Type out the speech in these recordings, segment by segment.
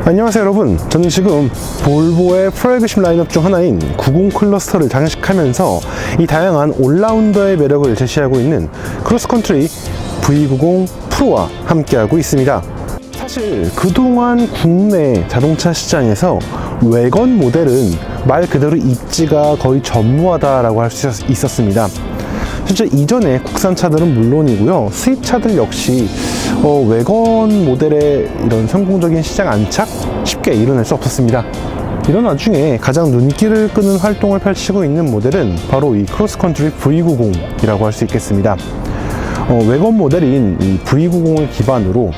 안녕하세요 여러분, 저는 지금 볼보의 프로야기심 라인업 중 하나인 90 클러스터를 장식하면서 이 다양한 올라운더의 매력을 제시하고 있는 크로스컨트리 V90 프로와 함께하고 있습니다. 사실 그동안 국내 자동차 시장에서 외건 모델은 말 그대로 입지가 거의 전무하다라고 할 수 있었습니다. 실제 이전에 국산차들은 물론이고요, 수입차들 역시 외건 모델의 이런 성공적인 시장 안착 쉽게 이뤄낼 수 없었습니다. 이런 와중에 가장 눈길을 끄는 활동을 펼치고 있는 모델은 바로 이 크로스컨트리 V90이라고 할 수 있겠습니다. 외건 모델인 이 V90을 기반으로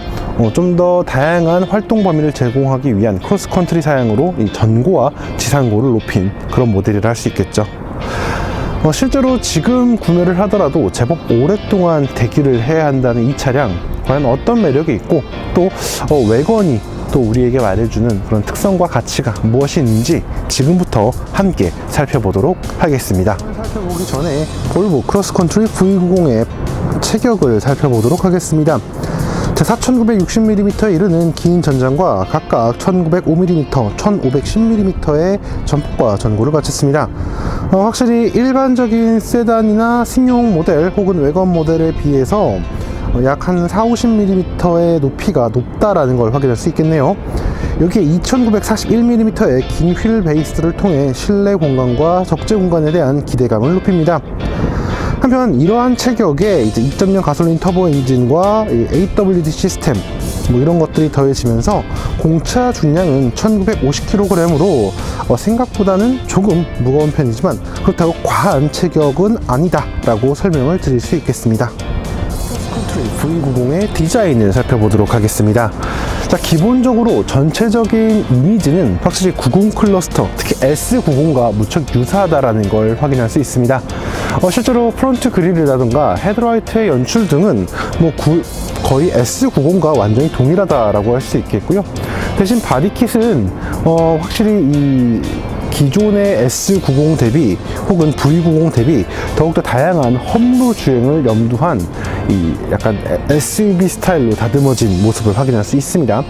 좀 더 다양한 활동 범위를 제공하기 위한 크로스컨트리 사양으로 이 전고와 지상고를 높인 그런 모델이라 할 수 있겠죠. 실제로 지금 구매를 하더라도 제법 오랫동안 대기를 해야 한다는 이 차량, 과연 어떤 매력이 있고 또 외건이 또 우리에게 말해주는 그런 특성과 가치가 무엇이 있는지 지금부터 함께 살펴보도록 하겠습니다. 살펴보기 전에 볼보 크로스컨트리 V90의 체격을 살펴보도록 하겠습니다. 4960mm에 이르는 긴 전장과 각각 1905mm, 1510mm의 전폭과 전고를 갖췄습니다. 확실히 일반적인 세단이나 승용 모델 혹은 외건 모델에 비해서 약 한 4-50mm의 높이가 높다라는 걸 확인할 수 있겠네요. 여기에 2941mm의 긴 휠 베이스를 통해 실내 공간과 적재 공간에 대한 기대감을 높입니다. 한편 이러한 체격에 이제 2.0 가솔린 터보 엔진과 AWD 시스템 이런 것들이 더해지면서 공차 중량은 1950kg으로 생각보다는 조금 무거운 편이지만 그렇다고 과한 체격은 아니다 라고 설명을 드릴 수 있겠습니다. V90의 디자인을 살펴보도록 하겠습니다. 자, 기본적으로 전체적인 이미지는 확실히 90 클러스터, 특히 S90과 무척 유사하다라는 걸 확인할 수 있습니다. 실제로 프론트 그릴이라든가 헤드라이트의 연출 등은 거의 S90과 완전히 동일하다라고 할 수 있겠고요. 대신 바디킷은 확실히 이 기존의 S90 대비 혹은 V90 대비 더욱더 다양한 험로 주행을 염두한 이 약간 SUV 스타일로 다듬어진 모습을 확인할 수 있습니다.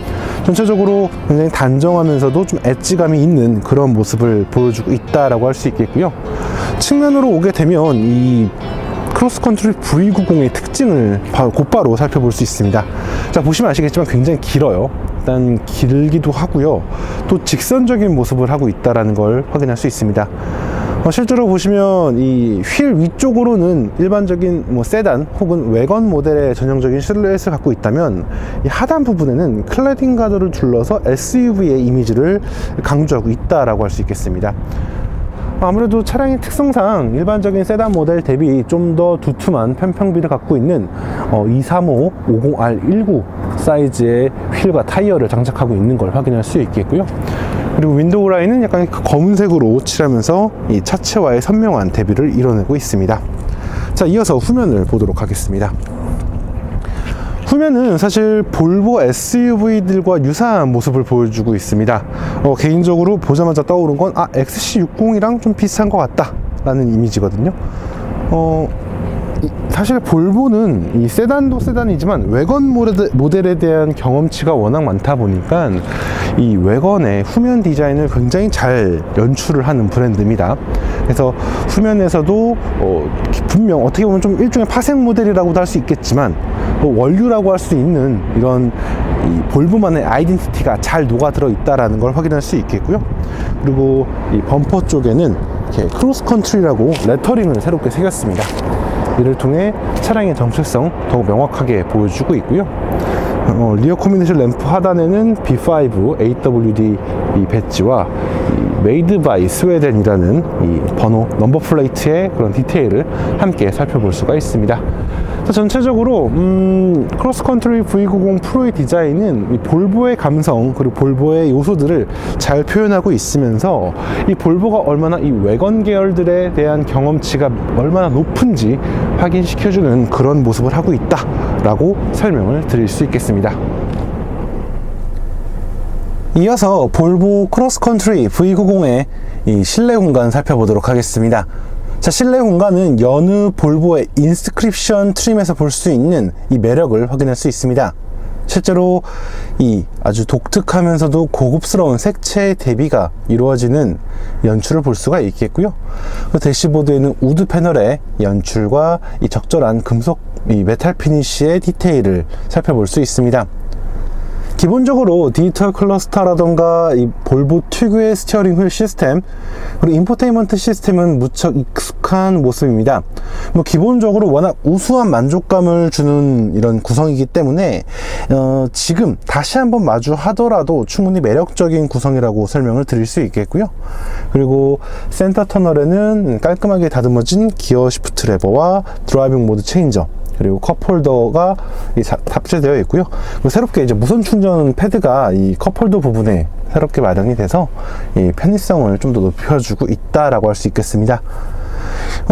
전체적으로 굉장히 단정하면서도 좀 엣지감이 있는 그런 모습을 보여주고 있다라고 할 수 있겠고요. 측면으로 오게 되면 이 크로스컨트리 V90의 특징을 곧바로 살펴볼 수 있습니다. 자, 보시면 아시겠지만 굉장히 길어요. 일단 길기도 하고요, 또 직선적인 모습을 하고 있다는 걸 확인할 수 있습니다. 실제로 보시면 이 휠 위쪽으로는 일반적인 세단 혹은 외건 모델의 전형적인 실루엣을 갖고 있다면 이 하단 부분에는 클래딩 가드를 둘러서 SUV의 이미지를 강조하고 있다라고 할 수 있겠습니다. 아무래도 차량의 특성상 일반적인 세단 모델 대비 좀 더 두툼한 편평비를 갖고 있는 235 50R19 사이즈의 휠과 타이어를 장착하고 있는 걸 확인할 수 있겠고요. 그리고 윈도우 라인은 약간 검은색으로 칠하면서 이 차체와의 선명한 대비를 이뤄내고 있습니다. 자, 이어서 후면을 보도록 하겠습니다. 후면은 사실 볼보 SUV들과 유사한 모습을 보여주고 있습니다. 개인적으로 보자마자 떠오른 건 XC60이랑 좀 비슷한 것 같다 라는 이미지거든요. 사실 볼보는 이 세단도 세단이지만 외건 모델에 대한 경험치가 워낙 많다 보니까 이 외건의 후면 디자인을 굉장히 잘 연출을 하는 브랜드입니다. 그래서 후면에서도 분명 어떻게 보면 좀 일종의 파생 모델이라고도 할 수 있겠지만 원류라고 할 수 있는 이런 이 볼보만의 아이덴티티가 잘 녹아들어 있다라는 걸 확인할 수 있겠고요. 그리고 이 범퍼 쪽에는 이렇게 크로스컨트리라고 레터링을 새롭게 새겼습니다. 이를 통해 차량의 정체성 더욱 명확하게 보여주고 있고요. 리어 코mbination 램프 하단에는 B5 AWD 이 배지와 메이드 바이 스웨덴이라는 이 번호 넘버 플레이트의 그런 디테일을 함께 살펴볼 수가 있습니다. 전체적으로 크로스컨트리 V90 프로의 디자인은 이 볼보의 감성 그리고 볼보의 요소들을 잘 표현하고 있으면서 이 볼보가 얼마나 이 외건 계열들에 대한 경험치가 얼마나 높은지 확인시켜주는 그런 모습을 하고 있다라고 설명을 드릴 수 있겠습니다. 이어서 볼보 크로스컨트리 V90의 이 실내 공간 살펴보도록 하겠습니다. 자, 실내 공간은 여느 볼보의 인스크립션 트림에서 볼 수 있는 이 매력을 확인할 수 있습니다. 실제로 이 아주 독특하면서도 고급스러운 색채의 대비가 이루어지는 연출을 볼 수가 있겠고요. 대시보드에는 우드 패널의 연출과 이 적절한 금속 이 메탈 피니쉬의 디테일을 살펴볼 수 있습니다. 기본적으로 디지털 클러스터라던가 이 볼보 특유의 스티어링 휠 시스템, 그리고 인포테인먼트 시스템은 무척 익숙한 모습입니다. 기본적으로 워낙 우수한 만족감을 주는 이런 구성이기 때문에 지금 다시 한번 마주하더라도 충분히 매력적인 구성이라고 설명을 드릴 수 있겠고요. 그리고 센터 터널에는 깔끔하게 다듬어진 기어 시프트 레버와 드라이빙 모드 체인저, 그리고 컵홀더가 탑재되어 있고요. 그리고 새롭게 이제 무선 충전 패드가 이 컵홀더 부분에 새롭게 마련이 돼서 이 편의성을 좀 더 높여주고 있다라고 할 수 있겠습니다.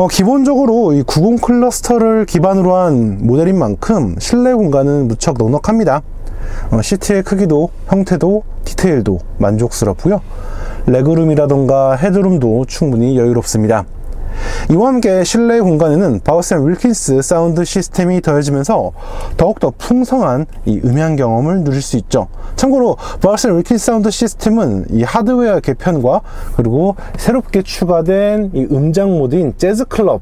기본적으로 이 90 클러스터를 기반으로 한 모델인 만큼 실내 공간은 무척 넉넉합니다. 시트의 크기도 형태도 디테일도 만족스럽고요. 레그룸이라던가 헤드룸도 충분히 여유롭습니다. 이와 함께 실내 공간에는 바우스 & 윌킨스 사운드 시스템이 더해지면서 더욱더 풍성한 이 음향 경험을 누릴 수 있죠. 참고로 바우스 & 윌킨스 사운드 시스템은 이 하드웨어 개편과 그리고 새롭게 추가된 이 음장 모드인 재즈 클럽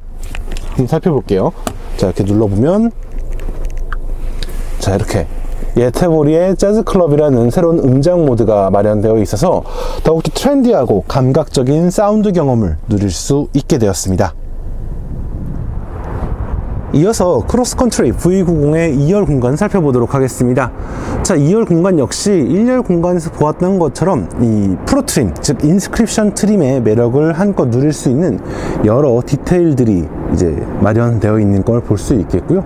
한번 살펴볼게요. 자, 이렇게 눌러보면 자, 이렇게 예테보리의 재즈 클럽이라는 새로운 음장 모드가 마련되어 있어서 더욱더 트렌디하고 감각적인 사운드 경험을 누릴 수 있게 되었습니다. 이어서 크로스컨트리 V90의 2열 공간 살펴보도록 하겠습니다. 자, 2열 공간 역시 1열 공간에서 보았던 것처럼 이 프로 트림, 즉 인스크립션 트림의 매력을 한껏 누릴 수 있는 여러 디테일들이 이제 마련되어 있는 걸 볼 수 있겠고요.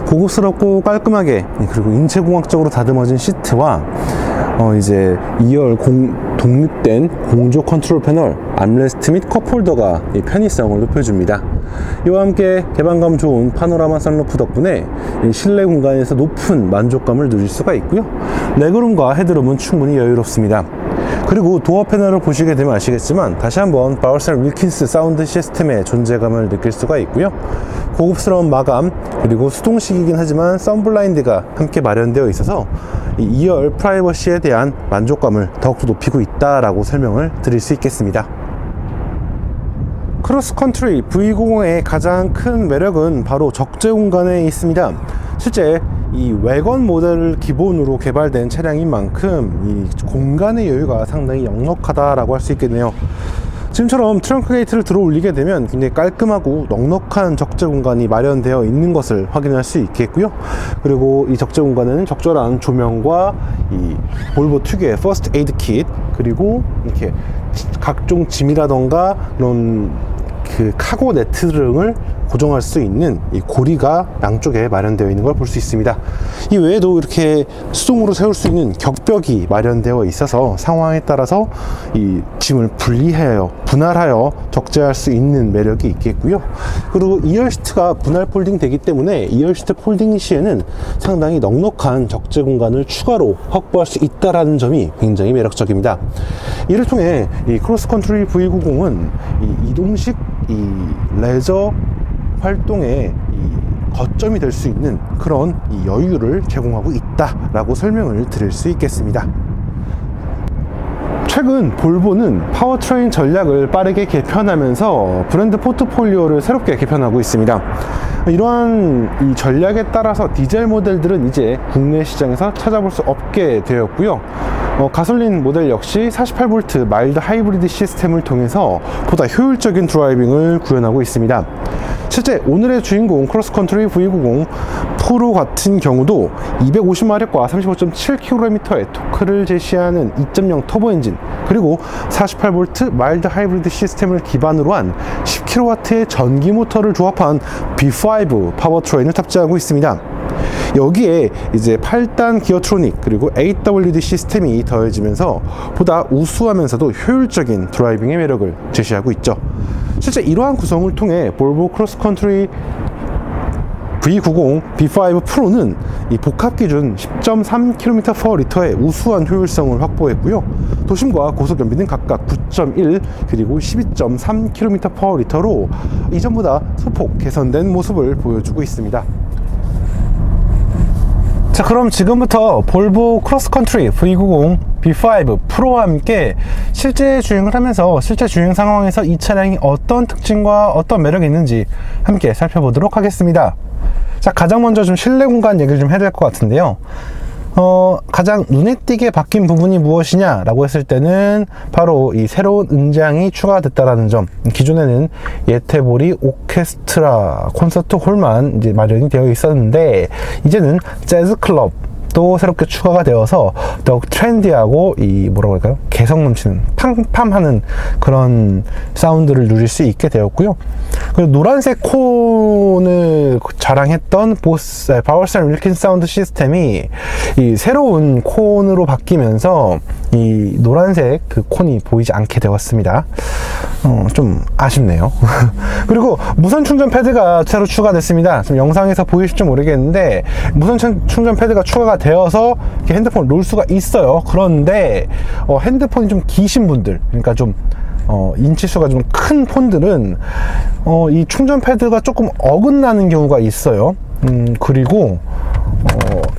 고급스럽고 깔끔하게, 그리고 인체공학적으로 다듬어진 시트와 이제 2열 독립된 공조 컨트롤 패널, 암레스트 및 컵홀더가 이 편의성을 높여줍니다. 이와 함께 개방감 좋은 파노라마 선루프 덕분에 이 실내 공간에서 높은 만족감을 누릴 수가 있고요. 레그룸과 헤드룸은 충분히 여유롭습니다. 그리고 도어 패널을 보시게 되면 아시겠지만 다시 한번 바우스 & 윌킨스 사운드 시스템의 존재감을 느낄 수가 있고요. 고급스러운 마감, 그리고 수동식이긴 하지만 선블라인드가 함께 마련되어 있어서 이 2열 프라이버시에 대한 만족감을 더욱더 높이고 있다라고 설명을 드릴 수 있겠습니다. 크로스컨트리 V90의 가장 큰 매력은 바로 적재 공간에 있습니다. 실제 이 외건 모델을 기본으로 개발된 차량인 만큼 이 공간의 여유가 상당히 넉넉하다라고 할 수 있겠네요. 지금처럼 트렁크 게이트를 들어 올리게 되면 굉장히 깔끔하고 넉넉한 적재 공간이 마련되어 있는 것을 확인할 수 있겠고요. 그리고 이 적재 공간에는 적절한 조명과 이 볼보 특유의 퍼스트 에이드 킷, 그리고 이렇게 각종 짐이라던가 그런 그 카고 네트 등을 고정할 수 있는 이 고리가 양쪽에 마련되어 있는 걸 볼 수 있습니다. 이 외에도 이렇게 수동으로 세울 수 있는 격벽이 마련되어 있어서 상황에 따라서 이 짐을 분할하여 적재할 수 있는 매력이 있겠고요. 그리고 2열 시트가 분할 폴딩 되기 때문에 2열 시트 폴딩 시에는 상당히 넉넉한 적재 공간을 추가로 확보할 수 있다는 점이 굉장히 매력적입니다. 이를 통해 이 크로스컨트리 V90은 이 이동식 이 레저 활동의 이 거점이 될 수 있는 그런 이 여유를 제공하고 있다라고 설명을 드릴 수 있겠습니다. 최근 볼보는 파워트레인 전략을 빠르게 개편하면서 브랜드 포트폴리오를 새롭게 개편하고 있습니다. 이러한 이 전략에 따라서 디젤 모델들은 이제 국내 시장에서 찾아볼 수 없게 되었고요. 가솔린 모델 역시 48V 마일드 하이브리드 시스템을 통해서 보다 효율적인 드라이빙을 구현하고 있습니다. 실제 오늘의 주인공 크로스컨트리 V90 프로 같은 경우도 250마력과 35.7kg의 토크를 제시하는 2.0 터보 엔진, 그리고 48V 마일드 하이브리드 시스템을 기반으로 한 10kW의 전기 모터를 조합한 B5 파워트레인을 탑재하고 있습니다. 여기에 이제 8단 기어트로닉 그리고 AWD 시스템이 더해지면서 보다 우수하면서도 효율적인 드라이빙의 매력을 제시하고 있죠. 실제 이러한 구성을 통해 볼보 크로스컨트리 V90 B5 프로는 이 복합 기준 10.3km/L의 우수한 효율성을 확보했고요. 도심과 고속 연비는 각각 9.1 그리고 12.3km/L로 이전보다 소폭 개선된 모습을 보여주고 있습니다. 자, 그럼 지금부터 볼보 크로스컨트리 V90 B5 프로와 함께 실제 주행을 하면서 실제 주행 상황에서 이 차량이 어떤 특징과 어떤 매력이 있는지 함께 살펴보도록 하겠습니다. 자, 가장 먼저 좀 실내 공간 얘기를 좀 해야 될 것 같은데요. 가장 눈에 띄게 바뀐 부분이 무엇이냐 라고 했을 때는 바로 이 새로운 음장이 추가됐다라는 점. 기존에는 예테보리 오케스트라 콘서트 홀만 이제 마련이 되어 있었는데, 이제는 재즈 클럽 또 새롭게 추가가 되어서 더욱 트렌디하고 이 뭐라고 할까요? 개성 넘치는 팡팡하는 그런 사운드를 누릴 수 있게 되었고요. 그리고 노란색 콘을 자랑했던 바워스타인 윌킨 사운드 시스템이 이 새로운 콘으로 바뀌면서 이 노란색 그 콘이 보이지 않게 되었습니다. 좀 아쉽네요. 그리고 무선 충전 패드가 새로 추가됐습니다. 지금 영상에서 보이실지 모르겠는데 무선 충전 패드가 추가가 되어서 이렇게 핸드폰을 놓을 수가 있어요. 그런데 핸드폰이 좀 기신 분들, 그러니까 좀 인치수가 좀 큰 폰들은 이 충전 패드가 조금 어긋나는 경우가 있어요. 그리고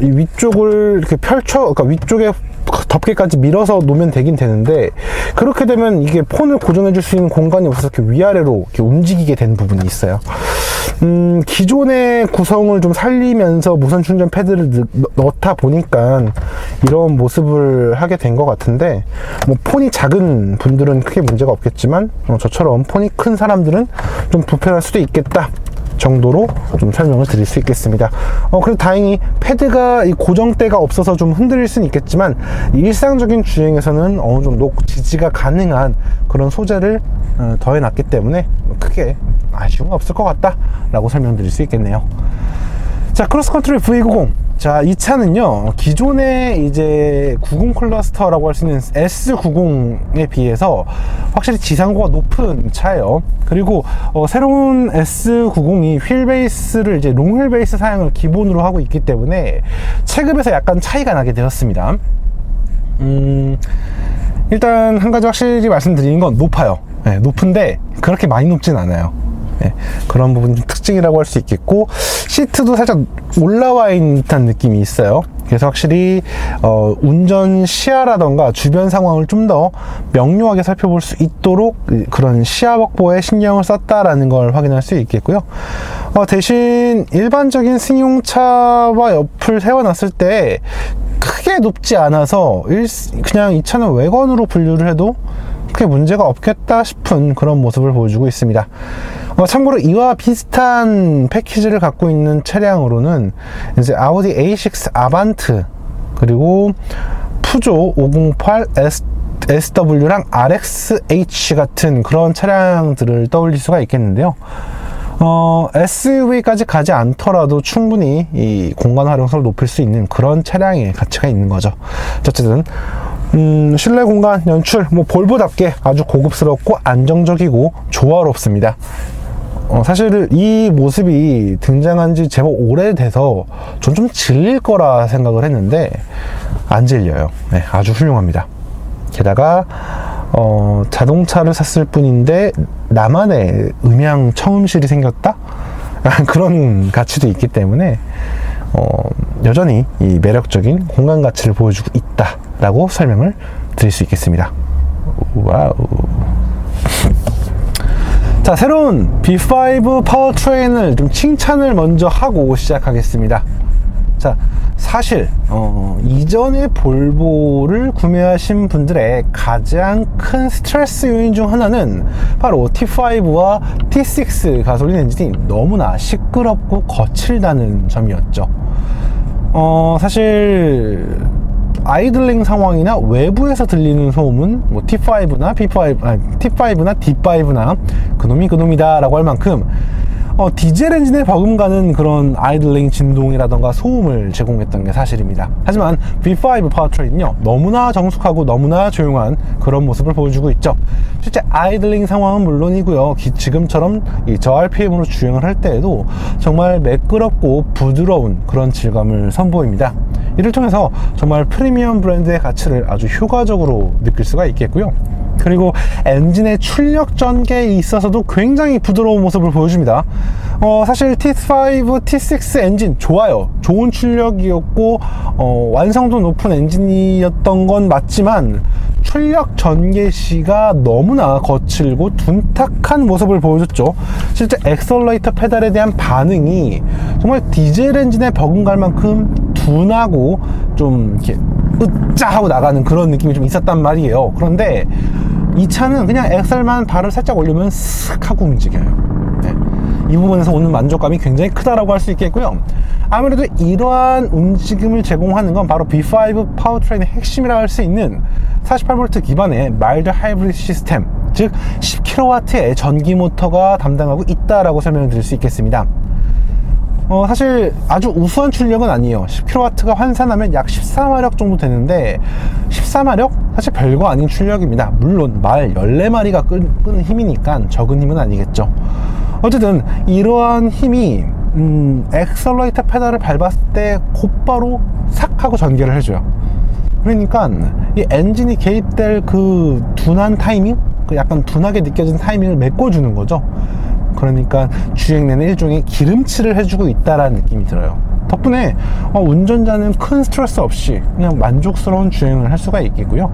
이 위쪽을 이렇게 그러니까 위쪽에 덮개까지 밀어서 놓으면 되긴 되는데, 그렇게 되면 이게 폰을 고정해 줄 수 있는 공간이 없어서 이렇게 위아래로 이렇게 움직이게 되는 부분이 있어요. 기존의 구성을 좀 살리면서 무선 충전 패드를 넣다 보니까 이런 모습을 하게 된 것 같은데, 뭐 폰이 작은 분들은 크게 문제가 없겠지만 저처럼 폰이 큰 사람들은 좀 불편할 수도 있겠다 정도로 좀 설명을 드릴 수 있겠습니다. 그래도 다행히 패드가 이 고정대가 없어서 좀 흔들릴 수는 있겠지만 일상적인 주행에서는 어느 정도 지지가 가능한 그런 소재를 더해놨기 때문에 크게 아쉬운 건 없을 것 같다 라고 설명드릴 수 있겠네요. 자, 크로스컨트리 V90. 자, 이 차는요, 기존의 이제 90 클러스터라고 할 수 있는 S90에 비해서 확실히 지상고가 높은 차예요. 그리고 새로운 S90이 휠베이스를 이제 롱 휠베이스 사양을 기본으로 하고 있기 때문에 체급에서 약간 차이가 나게 되었습니다. 일단 한 가지 확실히 말씀드리는 건 높아요. 네, 높은데 그렇게 많이 높진 않아요. 네, 그런 부분 좀 특징이라고 할 수 있겠고, 시트도 살짝 올라와 있는 듯한 느낌이 있어요. 그래서 확실히 운전 시야라던가 주변 상황을 좀 더 명료하게 살펴볼 수 있도록 그런 시야 확보에 신경을 썼다라는 걸 확인할 수 있겠고요. 대신 일반적인 승용차와 옆을 세워놨을 때 크게 높지 않아서 그냥 이 차는 외건으로 분류를 해도 크게 문제가 없겠다 싶은 그런 모습을 보여주고 있습니다. 참고로 이와 비슷한 패키지를 갖고 있는 차량으로는 이제 아우디 A6 아반트, 그리고 푸조 508 SW랑 RXH 같은 그런 차량들을 떠올릴 수가 있겠는데요. SUV까지 가지 않더라도 충분히 이 공간 활용성을 높일 수 있는 그런 차량의 가치가 있는 거죠. 어쨌든 실내 공간 연출, 뭐 볼보답게 아주 고급스럽고 안정적이고 조화롭습니다. 사실 이 모습이 등장한 지 제법 오래돼서 전 좀 질릴 거라 생각을 했는데 안 질려요. 네, 아주 훌륭합니다. 게다가 자동차를 샀을 뿐인데 나만의 음향 청음실이 생겼다? 그런 가치도 있기 때문에 여전히 이 매력적인 공간 가치를 보여주고 있다 라고 설명을 드릴 수 있겠습니다. 와우. 자, 새로운 B5 파워트레인을 좀 칭찬을 먼저 하고 시작하겠습니다. 자, 사실 이전에 볼보를 구매하신 분들의 가장 큰 스트레스 요인 중 하나는 바로 T5와 T6 가솔린 엔진이 너무나 시끄럽고 거칠다는 점이었죠. 사실 아이들링 상황이나 외부에서 들리는 소음은 뭐 T5나 T5나 D5나 그놈이다 라고 할 만큼 디젤 엔진에 버금가는 그런 아이들링 진동이라던가 소음을 제공했던 게 사실입니다. 하지만 B5 파워트레인은요, 너무나 정숙하고 너무나 조용한 그런 모습을 보여주고 있죠. 실제 아이들링 상황은 물론이고요, 지금처럼 이 저RPM으로 주행을 할 때에도 정말 매끄럽고 부드러운 그런 질감을 선보입니다. 이를 통해서 정말 프리미엄 브랜드의 가치를 아주 효과적으로 느낄 수가 있겠고요. 그리고 엔진의 출력 전개에 있어서도 굉장히 부드러운 모습을 보여줍니다. 사실 T5, T6 엔진 좋아요. 좋은 출력이었고 완성도 높은 엔진이었던 건 맞지만 출력 전개 시가 너무나 거칠고 둔탁한 모습을 보여줬죠. 실제 엑셀러레이터 페달에 대한 반응이 정말 디젤 엔진에 버금갈 만큼 둔하고 좀 이렇게 으짜 하고 나가는 그런 느낌이 좀 있었단 말이에요. 그런데 이 차는 그냥 엑셀만 발을 살짝 올리면 쓱 하고 움직여요. 네. 이 부분에서 오는 만족감이 굉장히 크다라고 할 수 있겠고요. 아무래도 이러한 움직임을 제공하는 건 바로 B5 파워트레인의 핵심이라 할 수 있는 48V 기반의 마일드 하이브리드 시스템, 즉 10kW의 전기 모터가 담당하고 있다라고 설명을 드릴 수 있겠습니다. 사실 아주 우수한 출력은 아니에요. 10kW가 환산하면 약 14마력 정도 되는데 14마력? 사실 별거 아닌 출력입니다. 물론 말 14마리가 끄는 힘이니까 적은 힘은 아니겠죠. 어쨌든 이러한 힘이 엑셀러레이터 페달을 밟았을 때 곧바로 삭 하고 전개를 해줘요. 그러니까 이 엔진이 개입될 그 둔한 타이밍, 그 약간 둔하게 느껴진 타이밍을 메꿔주는 거죠. 그러니까 주행 내내 일종의 기름칠을 해주고 있다라는 느낌이 들어요. 덕분에 운전자는 큰 스트레스 없이 그냥 만족스러운 주행을 할 수가 있겠고요.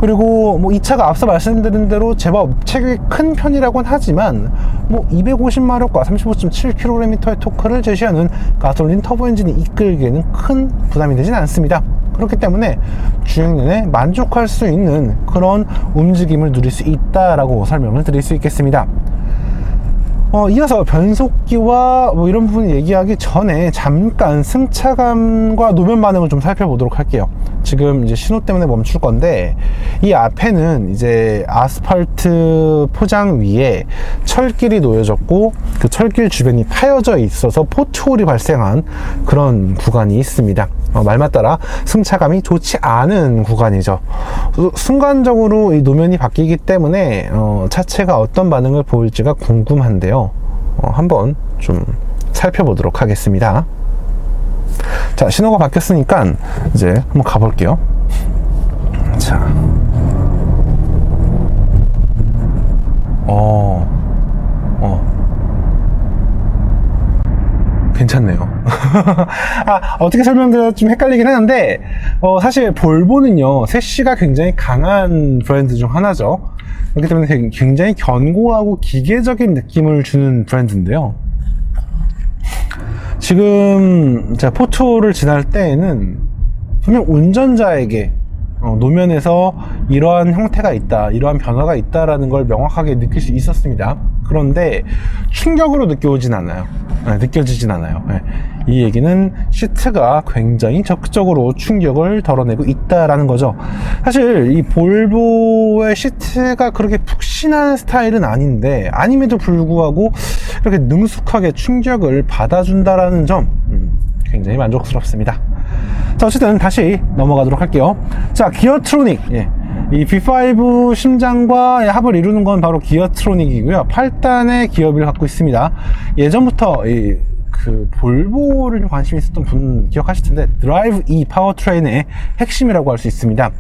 그리고 이 차가 앞서 말씀드린 대로 제법 체격이 큰 편이라고는 하지만 250마력과 35.7kg의 토크를 제시하는 가솔린 터보 엔진이 이끌기에는 큰 부담이 되진 않습니다. 그렇기 때문에 주행 내내 만족할 수 있는 그런 움직임을 누릴 수 있다라고 설명을 드릴 수 있겠습니다. 이어서 변속기와 이런 부분 얘기하기 전에 잠깐 승차감과 노면 반응을 좀 살펴보도록 할게요. 지금 이제 신호 때문에 멈출 건데 이 앞에는 이제 아스팔트 포장 위에 철길이 놓여졌고 그 철길 주변이 파여져 있어서 포트홀이 발생한 그런 구간이 있습니다. 말만 따라 승차감이 좋지 않은 구간이죠. 순간적으로 이 노면이 바뀌기 때문에 차체가 어떤 반응을 보일지가 궁금한데요. 한번 좀 살펴보도록 하겠습니다. 자, 신호가 바뀌었으니까 이제 한번 가볼게요. 자, 괜찮네요. 어떻게 설명드려야 좀 헷갈리긴 하는데 사실 볼보는요 세시가 굉장히 강한 브랜드 중 하나죠. 그렇기 때문에 굉장히 견고하고 기계적인 느낌을 주는 브랜드인데요. 지금 제가 포토를 지날 때에는 분명 운전자에게 노면에서 이러한 형태가 있다, 이러한 변화가 있다라는 걸 명확하게 느낄 수 있었습니다. 그런데 충격으로 느껴지진 않아요. 이 얘기는 시트가 굉장히 적극적으로 충격을 덜어내고 있다라는 거죠. 사실 이 볼보의 시트가 그렇게 푹신한 스타일은 아닌데 아님에도 불구하고 이렇게 능숙하게 충격을 받아준다라는 점 굉장히 만족스럽습니다. 자, 어쨌든 다시 넘어가도록 할게요. 자, 기어트로닉. 이 B5 심장과 합을 이루는 건 바로 기어트로닉이고요. 8단의 기어비를 갖고 있습니다. 예전부터 그 볼보를 좀 관심이 있었던 분 기억하실 텐데 드라이브 E 파워트레인의 핵심이라고 할 수 있습니다.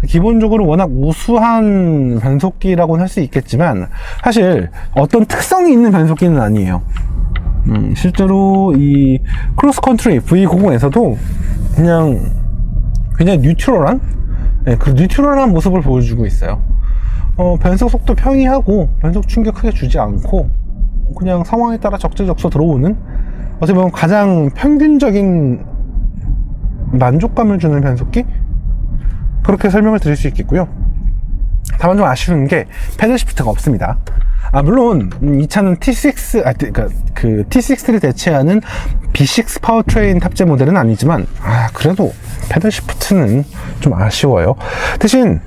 기본적으로 워낙 우수한 변속기라고는 할 수 있겠지만 사실 어떤 특성이 있는 변속기는 아니에요. 실제로 이 크로스컨트리 V90에서도 그냥 굉장히 뉴트럴한 그 뉴트럴한 모습을 보여주고 있어요. 변속 속도 평이하고 변속 충격 크게 주지 않고 그냥 상황에 따라 적재적소 들어오는 어떻게 보면 가장 평균적인 만족감을 주는 변속기? 그렇게 설명을 드릴 수 있겠고요. 다만 좀 아쉬운 게 패들 시프트가 없습니다. 물론 이 차는 그 T6를 대체하는 B6 파워트레인 탑재 모델은 아니지만 그래도 패들 시프트는 좀 아쉬워요. 대신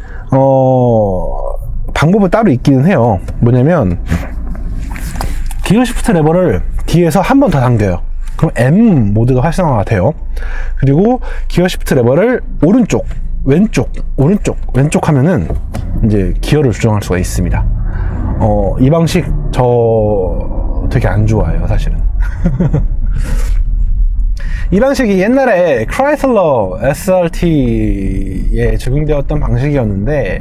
방법은 따로 있기는 해요. 뭐냐면 기어 시프트 레버를 뒤에서 한 번 더 당겨요. 그럼 M 모드가 활성화가 돼요. 그리고 기어 시프트 레버를 오른쪽, 왼쪽, 오른쪽, 왼쪽 하면은 이제 기어를 조정할 수가 있습니다. 이 방식 저 되게 안 좋아해요, 사실은. 이 방식이 옛날에 크라이슬러 SRT에 적용되었던 방식이었는데,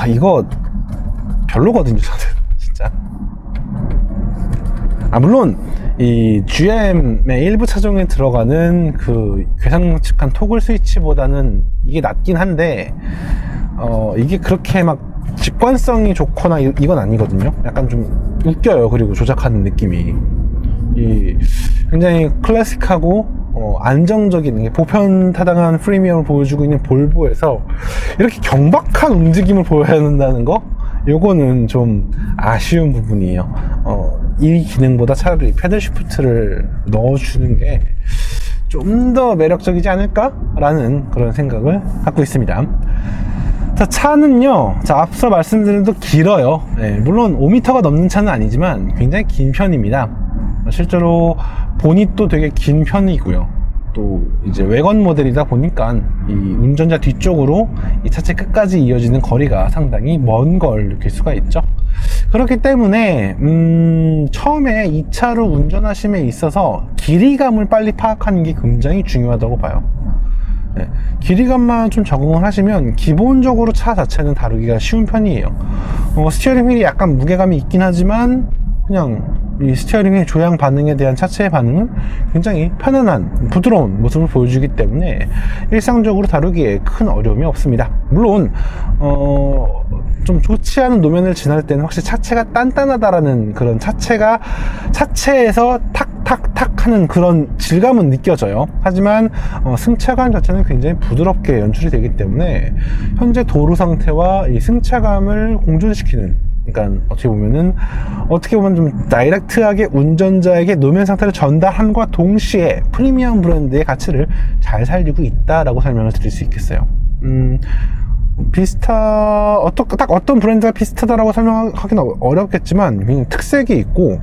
이거 별로거든요, 저는. 진짜. 물론, 이 GM의 일부 차종에 들어가는 그 괴상측한 토글 스위치보다는 이게 낫긴 한데, 이게 그렇게 막 직관성이 좋거나 이건 아니거든요. 약간 좀 웃겨요. 그리고 조작하는 느낌이. 굉장히 클래식하고 안정적인 보편타당한 프리미엄을 보여주고 있는 볼보에서 이렇게 경박한 움직임을 보여야 한다는 거, 요거는 좀 아쉬운 부분이에요. 이 기능보다 차라리 패들 시프트를 넣어주는 게 좀 더 매력적이지 않을까? 라는 그런 생각을 갖고 있습니다. 자, 차는요, 앞서 말씀드린 대로 길어요. 네, 물론 5m가 넘는 차는 아니지만 굉장히 긴 편입니다. 실제로 보닛도 되게 긴 편이고요. 또 이제 외관 모델이다 보니까 이 운전자 뒤쪽으로 이 차체 끝까지 이어지는 거리가 상당히 먼 걸 느낄 수가 있죠. 그렇기 때문에 처음에 이 차를 운전하심에 있어서 길이감을 빨리 파악하는 게 굉장히 중요하다고 봐요. 네, 길이감만 좀 적응을 하시면 기본적으로 차 자체는 다루기가 쉬운 편이에요. 스티어링 휠이 약간 무게감이 있긴 하지만 그냥 이 스티어링의 조향 반응에 대한 차체의 반응은 굉장히 편안한 부드러운 모습을 보여주기 때문에 일상적으로 다루기에 큰 어려움이 없습니다. 물론 좀 좋지 않은 노면을 지날 때는 확실히 차체가 단단하다라는 그런 차체에서 탁탁탁 하는 그런 질감은 느껴져요. 하지만 승차감 자체는 굉장히 부드럽게 연출이 되기 때문에 현재 도로 상태와 이 승차감을 공존시키는, 그러니까 어떻게 보면 좀 다이렉트하게 운전자에게 노면 상태를 전달함과 동시에 프리미엄 브랜드의 가치를 잘 살리고 있다라고 설명을 드릴 수 있겠어요. 딱 어떤 브랜드가 비슷하다라고 설명하기는 어렵겠지만 굉장히 특색이 있고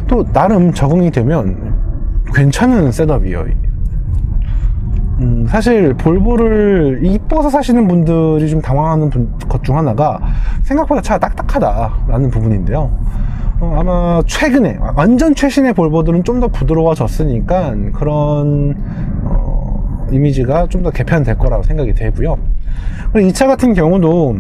또 나름 적응이 되면 괜찮은 셋업이에요. 사실 볼보를 이뻐서 사시는 분들이 좀 당황하는 것 중 하나가 생각보다 차가 딱딱하다라는 부분인데요. 아마 최근에 완전 최신의 볼보들은 좀 더 부드러워졌으니까 그런 이미지가 좀 더 개편될 거라고 생각이 되고요. 이 차 같은 경우도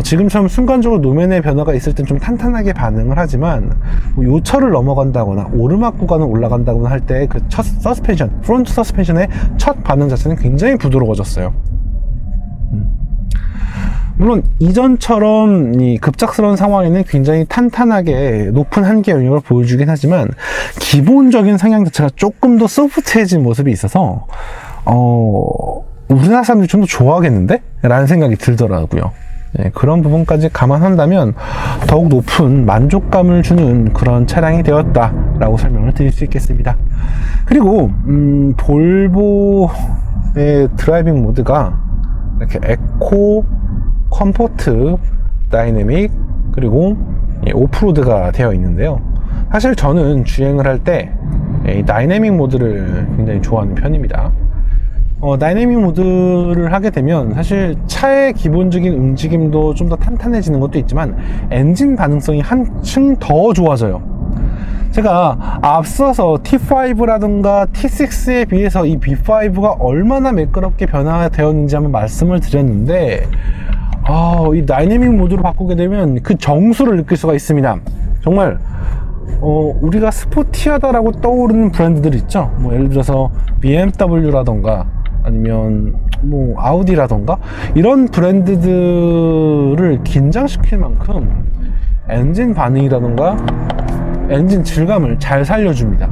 지금처럼 순간적으로 노면의 변화가 있을 땐 좀 탄탄하게 반응을 하지만 요철을 넘어간다거나 오르막 구간을 올라간다거나 할 때 그 첫 서스펜션, 프론트 서스펜션의 첫 반응 자체는 굉장히 부드러워졌어요. 물론 이전처럼 이 급작스러운 상황에는 굉장히 탄탄하게 높은 한계 영역을 보여주긴 하지만 기본적인 성향 자체가 조금 더 소프트해진 모습이 있어서 우리나라 사람들이 좀 더 좋아하겠는데? 라는 생각이 들더라고요. 네, 그런 부분까지 감안한다면 더욱 높은 만족감을 주는 그런 차량이 되었다라고 설명을 드릴 수 있겠습니다. 그리고 볼보의 드라이빙 모드가 이렇게 에코, 컴포트, 다이내믹, 그리고 오프로드가 되어 있는데요. 사실 저는 주행을 할 때 다이내믹 모드를 굉장히 좋아하는 편입니다. 다이내믹 모드를 하게 되면 사실 차의 기본적인 움직임도 좀 더 탄탄해지는 것도 있지만 엔진 반응성이 한층 더 좋아져요. 제가 앞서서 T5라든가 T6에 비해서 이 B5가 얼마나 매끄럽게 변화되었는지 한번 말씀을 드렸는데 이 다이내믹 모드로 바꾸게 되면 그 정수를 느낄 수가 있습니다. 정말 우리가 스포티하다라고 떠오르는 브랜드들 있죠. 예를 들어서 BMW라던가 아니면 아우디라던가 이런 브랜드들을 긴장시킬 만큼 엔진 반응이라던가 엔진 질감을 잘 살려줍니다.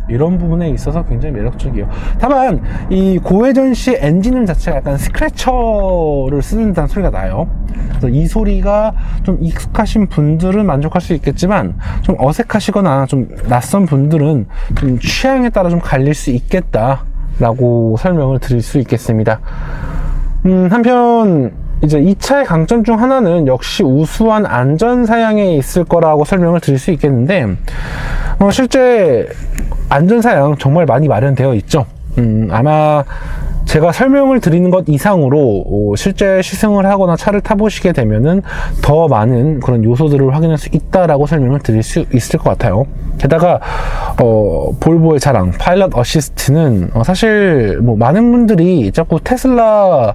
이런 부분에 있어서 굉장히 매력적이에요. 다만 이 고회전 시 엔진 자체가 약간 스크래처를 쓰는 듯한 소리가 나요. 그래서 이 소리가 좀 익숙하신 분들은 만족할 수 있겠지만 좀 어색하시거나 좀 낯선 분들은 좀 취향에 따라 좀 갈릴 수 있겠다라고 설명을 드릴 수 있겠습니다. 한편 이제 이 차의 강점 중 하나는 역시 우수한 안전 사양에 있을 거라고 설명을 드릴 수 있겠는데 실제 안전 사양 정말 많이 마련되어 있죠. 아마 제가 설명을 드리는 것 이상으로 실제 시승을 하거나 차를 타보시게 되면은 더 많은 그런 요소들을 확인할 수 있다라고 설명을 드릴 수 있을 것 같아요. 게다가 볼보의 자랑 파일럿 어시스트는 사실 뭐 많은 분들이 자꾸 테슬라의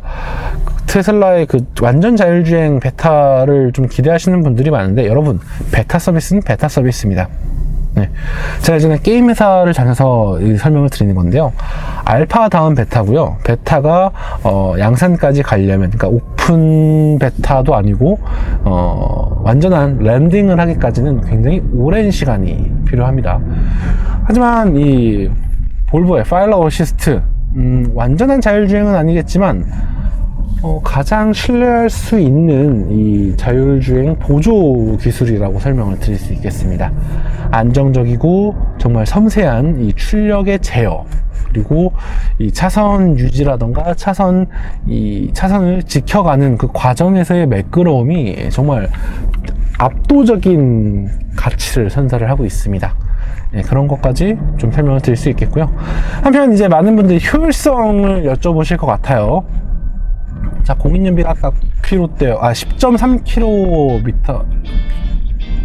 그 완전 자율주행 베타를 좀 기대하시는 분들이 많은데, 여러분, 베타 서비스는 베타 서비스입니다. 네. 제가 예전에 게임 회사를 다녀서 설명을 드리는 건데요. 알파 다음 베타고요. 베타가 양산까지 가려면, 그러니까 오픈 베타도 아니고 완전한 랜딩을 하기까지는 굉장히 오랜 시간이 필요합니다. 하지만 이 볼보의 파일럿 어시스트, 완전한 자율주행은 아니겠지만 가장 신뢰할 수 있는 이 자율주행 보조 기술이라고 설명을 드릴 수 있겠습니다. 안정적이고 정말 섬세한 이 출력의 제어, 그리고 이 차선 유지라던가 차선을 지켜가는 그 과정에서의 매끄러움이 정말 압도적인 가치를 선사를 하고 있습니다. 네, 그런 것까지 좀 설명을 드릴 수 있겠고요. 한편 이제 많은 분들이 효율성을 여쭤보실 것 같아요. 자, 공인연비가 아까 10.3km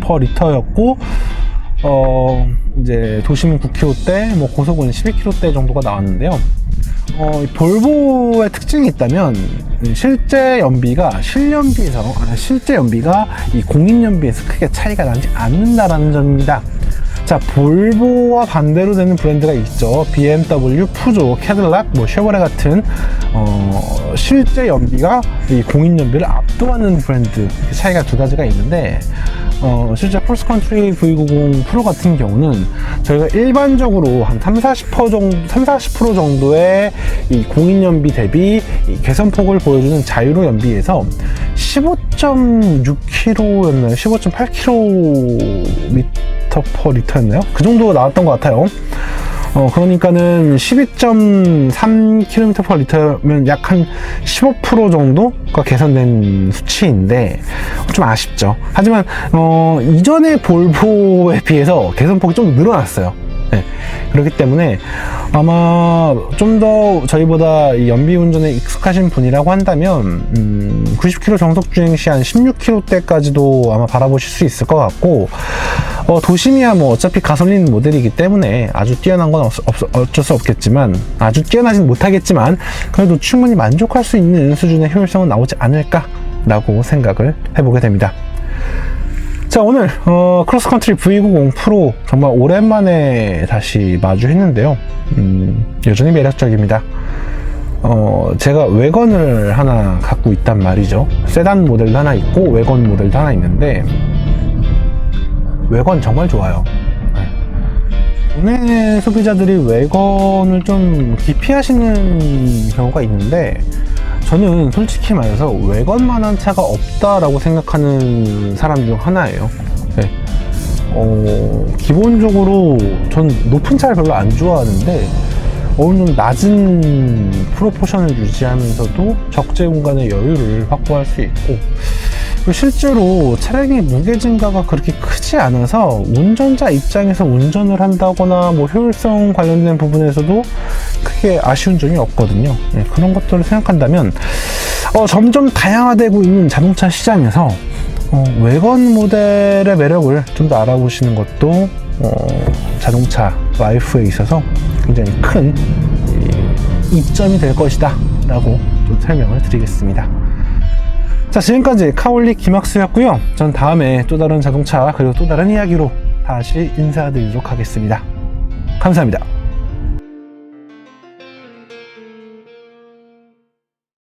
per 리터였고, 이제 도심은 9km대, 뭐 고속은 12km대 정도가 나왔는데요. 볼보의 특징이 있다면, 실제 연비가 이 공인연비에서 크게 차이가 나지 않는다라는 점입니다. 자, 볼보와 반대로 되는 브랜드가 있죠. BMW, 푸조, 캐딜락, 쉐보레 같은 실제 연비가 이 공인 연비를 압도하는 브랜드, 차이가 두 가지가 있는데, 실제 크로스컨트리 V90 프로 같은 경우는 저희가 일반적으로 한 30-40% 정도의 이 공인 연비 대비 이 개선폭을 보여주는 자유로 연비에서 15.6km였나요? 15.8km per 리터였나요? 그 정도 나왔던 것 같아요. 그러니까는 12.3km per 리터면 약 한 15% 정도가 개선된 수치인데 좀 아쉽죠. 하지만 이전의 볼보에 비해서 개선폭이 좀 늘어났어요. 네. 그렇기 때문에 아마 좀 더 저희보다 이 연비 운전에 익숙하신 분이라고 한다면 90km 정속 주행 시 한 16km대까지도 아마 바라보실 수 있을 것 같고, 도심이야 뭐 어차피 가솔린 모델이기 때문에 아주 뛰어난 건 어쩔 수 없겠지만, 아주 뛰어나진 못하겠지만 그래도 충분히 만족할 수 있는 수준의 효율성은 나오지 않을까라고 생각을 해보게 됩니다. 자, 오늘 크로스컨트리 V90 프로 정말 오랜만에 다시 마주했는데요. 여전히 매력적입니다. 제가 외건을 하나 갖고 있단 말이죠. 세단 모델도 하나 있고 외건 모델도 하나 있는데, 외건 정말 좋아요. 국내 소비자들이 외건을 좀 기피하시는 경우가 있는데, 저는 솔직히 말해서 외건만한 차가 없다라고 생각하는 사람 중 하나예요. 네. 기본적으로 전 높은 차를 별로 안 좋아하는데, 어느 정도 낮은 프로포션을 유지하면서도 적재 공간의 여유를 확보할 수 있고, 실제로 차량의 무게 증가가 그렇게 크지 않아서 운전자 입장에서 운전을 한다거나 뭐 효율성 관련된 부분에서도 크게 아쉬운 점이 없거든요. 네, 그런 것들을 생각한다면 점점 다양화되고 있는 자동차 시장에서 외건 모델의 매력을 좀 더 알아보시는 것도 자동차 라이프에 있어서 굉장히 큰 이점이 될 것이다 라고 좀 설명을 드리겠습니다. 자, 지금까지 카올리 김학수였고요. 전 다음에 또 다른 자동차 그리고 또 다른 이야기로 다시 인사드리도록 하겠습니다. 감사합니다.